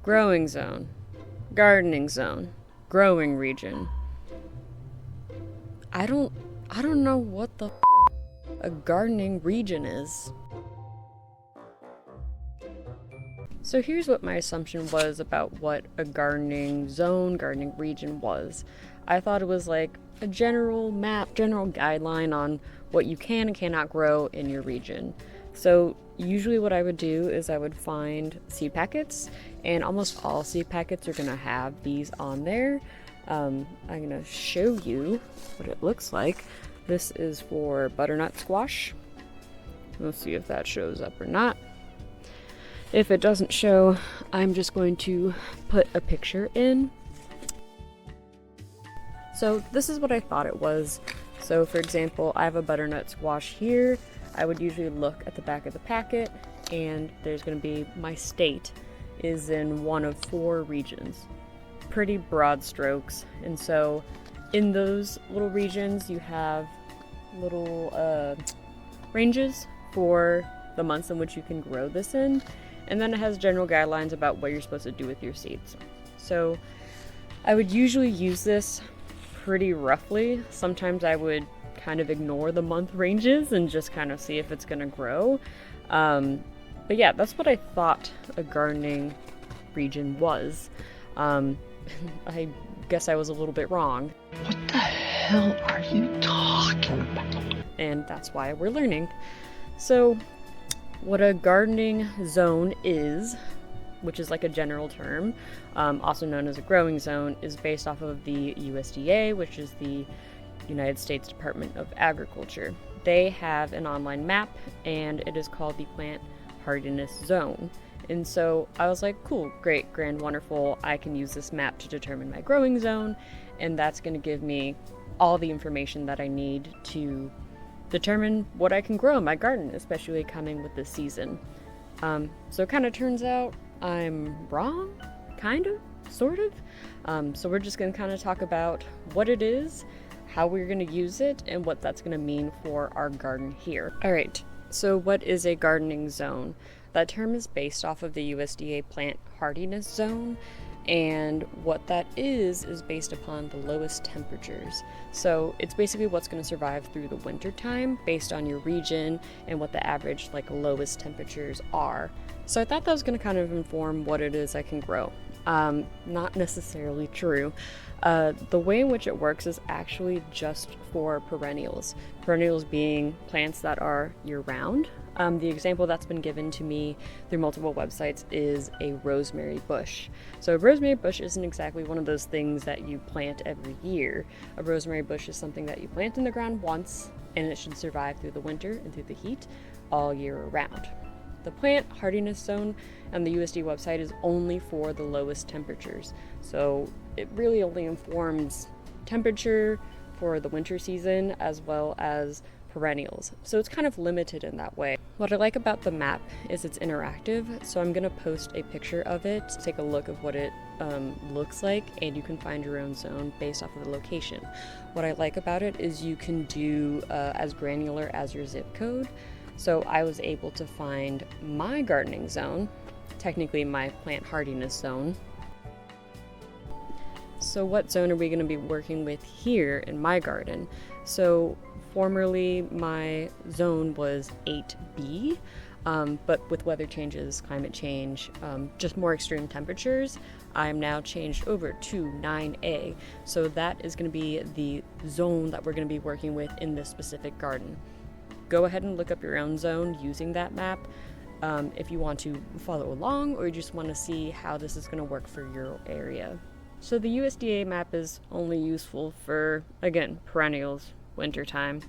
growing zone, gardening zone, growing region. I don't know what the a gardening region is. So here's what my assumption was about what a gardening zone, gardening region was. I thought it was like a general map, general guideline on what you can and cannot grow in your region. So usually what I would do is I would find seed packets, and almost all seed packets are gonna have these on there. I'm gonna show you what it looks like. This is for butternut squash. We'll see if that shows up or not. If it doesn't show, I'm just going to put a picture in. So this is what I thought it was. So for example, I have a butternut squash here. I would usually look at the back of the packet, and there's going to be my state is in one of 4 regions. Pretty broad strokes. And so in those little regions, you have little ranges for the months in which you can grow this in. And then it has general guidelines about what you're supposed to do with your seeds. So I would usually use this pretty roughly. Sometimes I would kind of ignore the month ranges and just kind of see if it's going to grow. But yeah, that's what I thought a gardening region was. I guess I was a little bit wrong. What the hell are you talking about? And that's why we're learning. So what a gardening zone is, which is like a general term, also known as a growing zone, is based off of the USDA, which is the United States Department of Agriculture. They have an online map, and it is called the Plant Hardiness Zone. And so I was like, cool, great, grand, wonderful. I can use this map to determine my growing zone, and that's going to give me all the information that I need to determine what I can grow in my garden, especially coming with this season. So it kind of turns out I'm wrong, kind of, sort of. So we're just going to kind of talk about what it is, how we're going to use it, and what that's going to mean for our garden here. All right, so what is a gardening zone? That term is based off of the USDA Plant Hardiness Zone, and what that is based upon the lowest temperatures. So it's basically what's going to survive through the winter time based on your region and what the average lowest temperatures are. So I thought that was going to kind of inform what it is I can grow. Not necessarily true. The way in which it works is actually just for perennials. Perennials being plants that are year-round. The example that's been given to me through multiple websites is a rosemary bush. So a rosemary bush isn't exactly one of those things that you plant every year. A rosemary bush is something that you plant in the ground once, and it should survive through the winter and through the heat all year around. The plant hardiness zone on the USDA website is only for the lowest temperatures. So it really only informs temperature for the winter season as well as perennials. So it's kind of limited in that way. What I like about the map is it's interactive. So I'm going to post a picture of it to take a look of what it looks like, and you can find your own zone based off of the location. What I like about it is you can do as granular as your zip code. So I was able to find my gardening zone, technically my plant hardiness zone. So what zone are we going to be working with here in my garden? So formerly my zone was 8B, but with weather changes, climate change, just more extreme temperatures, I'm now changed over to 9A. So that is going to be the zone that we're going to be working with in this specific garden. Go ahead and look up your own zone using that map if you want to follow along, or you just want to see how this is going to work for your area. So the USDA map is only useful for, again, perennials, wintertime.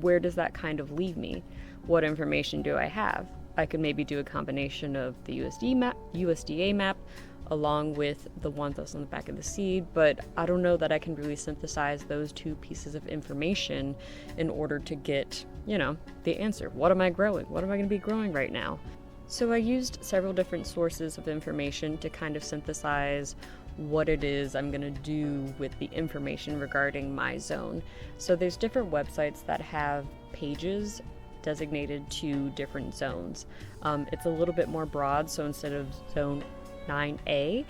Where does that kind of leave me? What information do I have? I could maybe do a combination of the USDA map along with the one that's on the back of the seed, but I don't know that I can really synthesize those two pieces of information in order to get, the answer. What am I growing? What am I going to be growing right now? So I used several different sources of information to kind of synthesize what it is I'm going to do with the information regarding my zone. So there's different websites that have pages designated to different zones. It's a little bit more broad, so instead of zone 9A.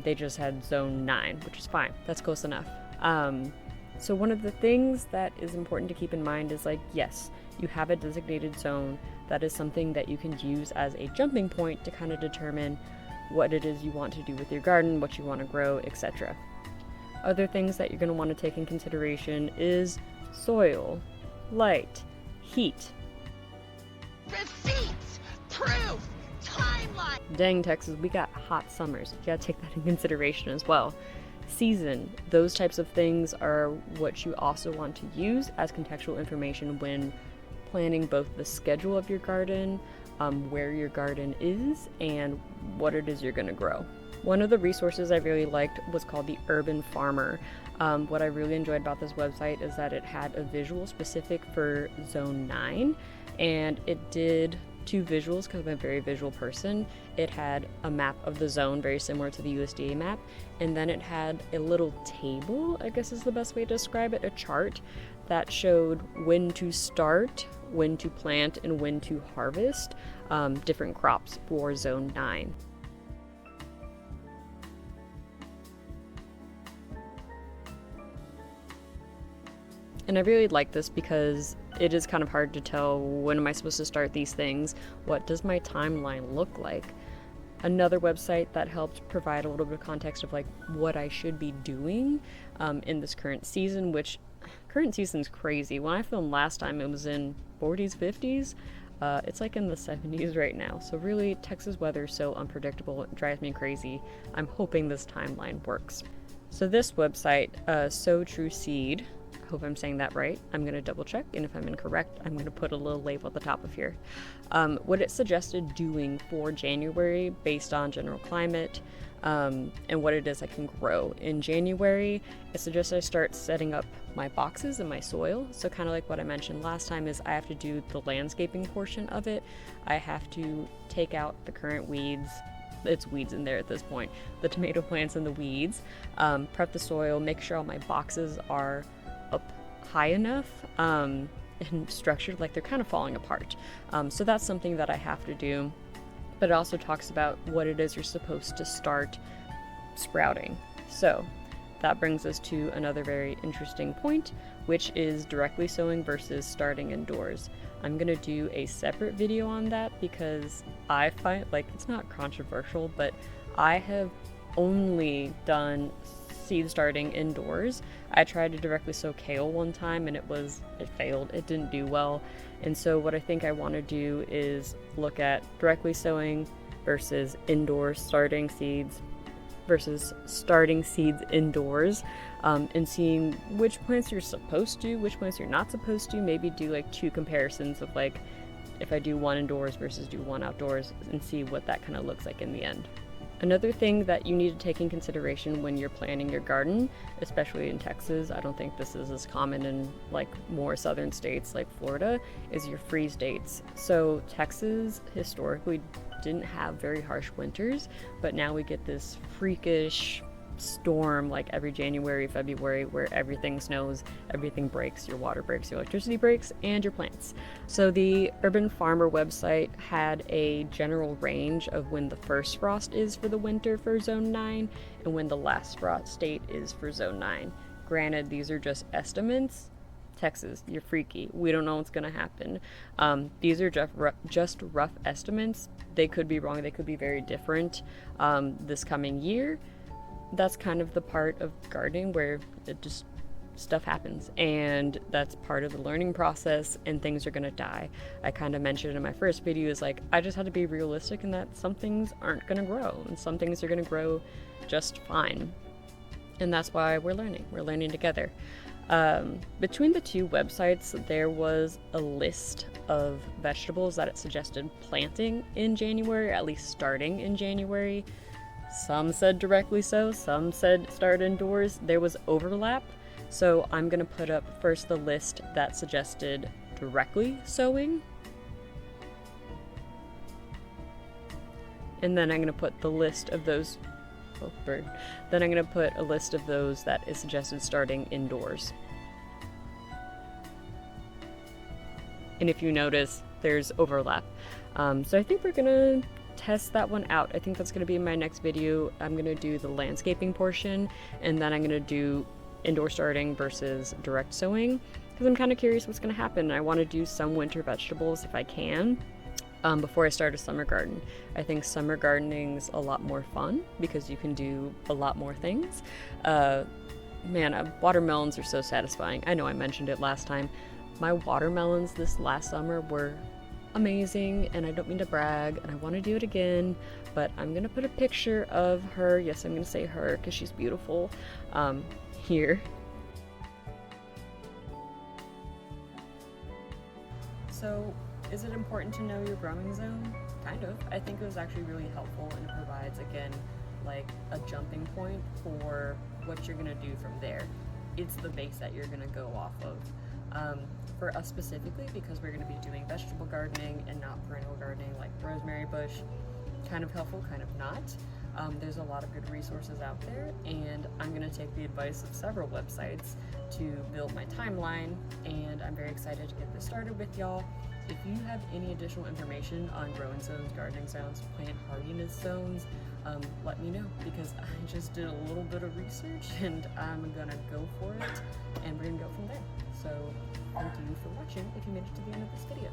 They just had zone 9, which is fine. That's close enough. So one of the things that is important to keep in mind is like, yes, you have a designated zone. That is something that you can use as a jumping point to kind of determine what it is you want to do with your garden, what you want to grow, etc. Other things that you're going to want to take in consideration is soil, light, heat. Receipts, proof, timeline. Dang, Texas, we got hot summers. You gotta take that in consideration as well. Season, those types of things are what you also want to use as contextual information when planning both the schedule of your garden, where your garden is, and what it is you're gonna grow. One of the resources I really liked was called the Urban Farmer. What I really enjoyed about this website is that it had a visual specific for zone 9, and it did 2 visuals because I'm a very visual person. It had a map of the zone very similar to the USDA map, and then it had a little table, I guess is the best way to describe it, a chart that showed when to start, when to plant, and when to harvest different crops for zone 9. And I really like this because it is kind of hard to tell, when am I supposed to start these things? What does my timeline look like? Another website that helped provide a little bit of context of like what I should be doing in this current season, which current season's crazy. When I filmed last time, it was in 40s, 50s. It's like in the 70s right now. So really, Texas weather is so unpredictable. It drives me crazy. I'm hoping this timeline works. So this website, Sow True Seed, I hope I'm saying that right. I'm going to double check, and if I'm incorrect, I'm going to put a little label at the top of here. What it suggested doing for January based on general climate and what it is I can grow. In January, it suggests I start setting up my boxes and my soil. So kind of like what I mentioned last time is I have to do the landscaping portion of it. I have to take out the current weeds. It's weeds in there at this point. The tomato plants and the weeds. Prep the soil, make sure all my boxes are up high enough and structured, like they're kind of falling apart. So that's something that I have to do. But it also talks about what it is you're supposed to start sprouting. So that brings us to another very interesting point, which is directly sowing versus starting indoors. I'm gonna do a separate video on that because I find, like, it's not controversial, but I have only done seed starting indoors. I tried to directly sow kale one time and it failed. It didn't do well. And so what I think I want to do is look at directly sowing versus indoor starting seeds versus starting seeds indoors, and seeing which plants you're supposed to, which plants you're not supposed to. Maybe do like 2 comparisons of like if I do one indoors versus do one outdoors, and see what that kind of looks like in the end. Another thing that you need to take in consideration when you're planning your garden, especially in Texas, I don't think this is as common in like more southern states like Florida, is your freeze dates. So Texas historically didn't have very harsh winters, but now we get this freakish storm like every January, February, where everything snows, everything breaks, your water breaks, your electricity breaks, and your plants. So the Urban Farmer website had a general range of when the first frost is for the winter for zone 9 and when the last frost date is for zone 9. Granted, these are just estimates. Texas, you're freaky. We don't know what's going to happen. These are just rough estimates. They could be wrong. They could be very different this coming year. That's kind of the part of gardening where it just stuff happens, and that's part of the learning process, and things are gonna die. I kind of mentioned in my first video is like I just had to be realistic in that some things aren't gonna grow and some things are gonna grow just fine, and that's why we're learning together. Between the 2 websites, there was a list of vegetables that it suggested planting in January, or at least starting in January. Some said directly sow, some said start indoors. There was overlap, so I'm going to put up first the list that suggested directly sowing, and then I'm going to put the list of those then I'm going to put a list of those that is suggested starting indoors. And if you notice, there's overlap. So I think we're going to test that one out. I think that's going to be in my next video. I'm going to do the landscaping portion, and then I'm going to do indoor starting versus direct sowing, because I'm kind of curious what's going to happen. I want to do some winter vegetables if I can, before I start a summer garden. I think summer gardening's a lot more fun because you can do a lot more things. Watermelons are so satisfying. I know I mentioned it last time. My watermelons this last summer were amazing, and I don't mean to brag, and I want to do it again, but I'm gonna put a picture of her, yes, I'm gonna say her because she's beautiful, here. So, is it important to know your growing zone? Kind of. I think it was actually really helpful, and it provides, again, like a jumping point for what you're gonna do from there. It's the base that you're gonna go off of. For us specifically, because we're gonna be doing vegetable gardening and not perennial gardening like rosemary bush, kind of helpful, kind of not. There's a lot of good resources out there, and I'm gonna take the advice of several websites to build my timeline, and I'm very excited to get this started with y'all. If you have any additional information on growing zones, gardening zones, plant hardiness zones, let me know, because I just did a little bit of research and I'm gonna go for it, and we're gonna go from there. So thank you for watching if you made it to the end of this video.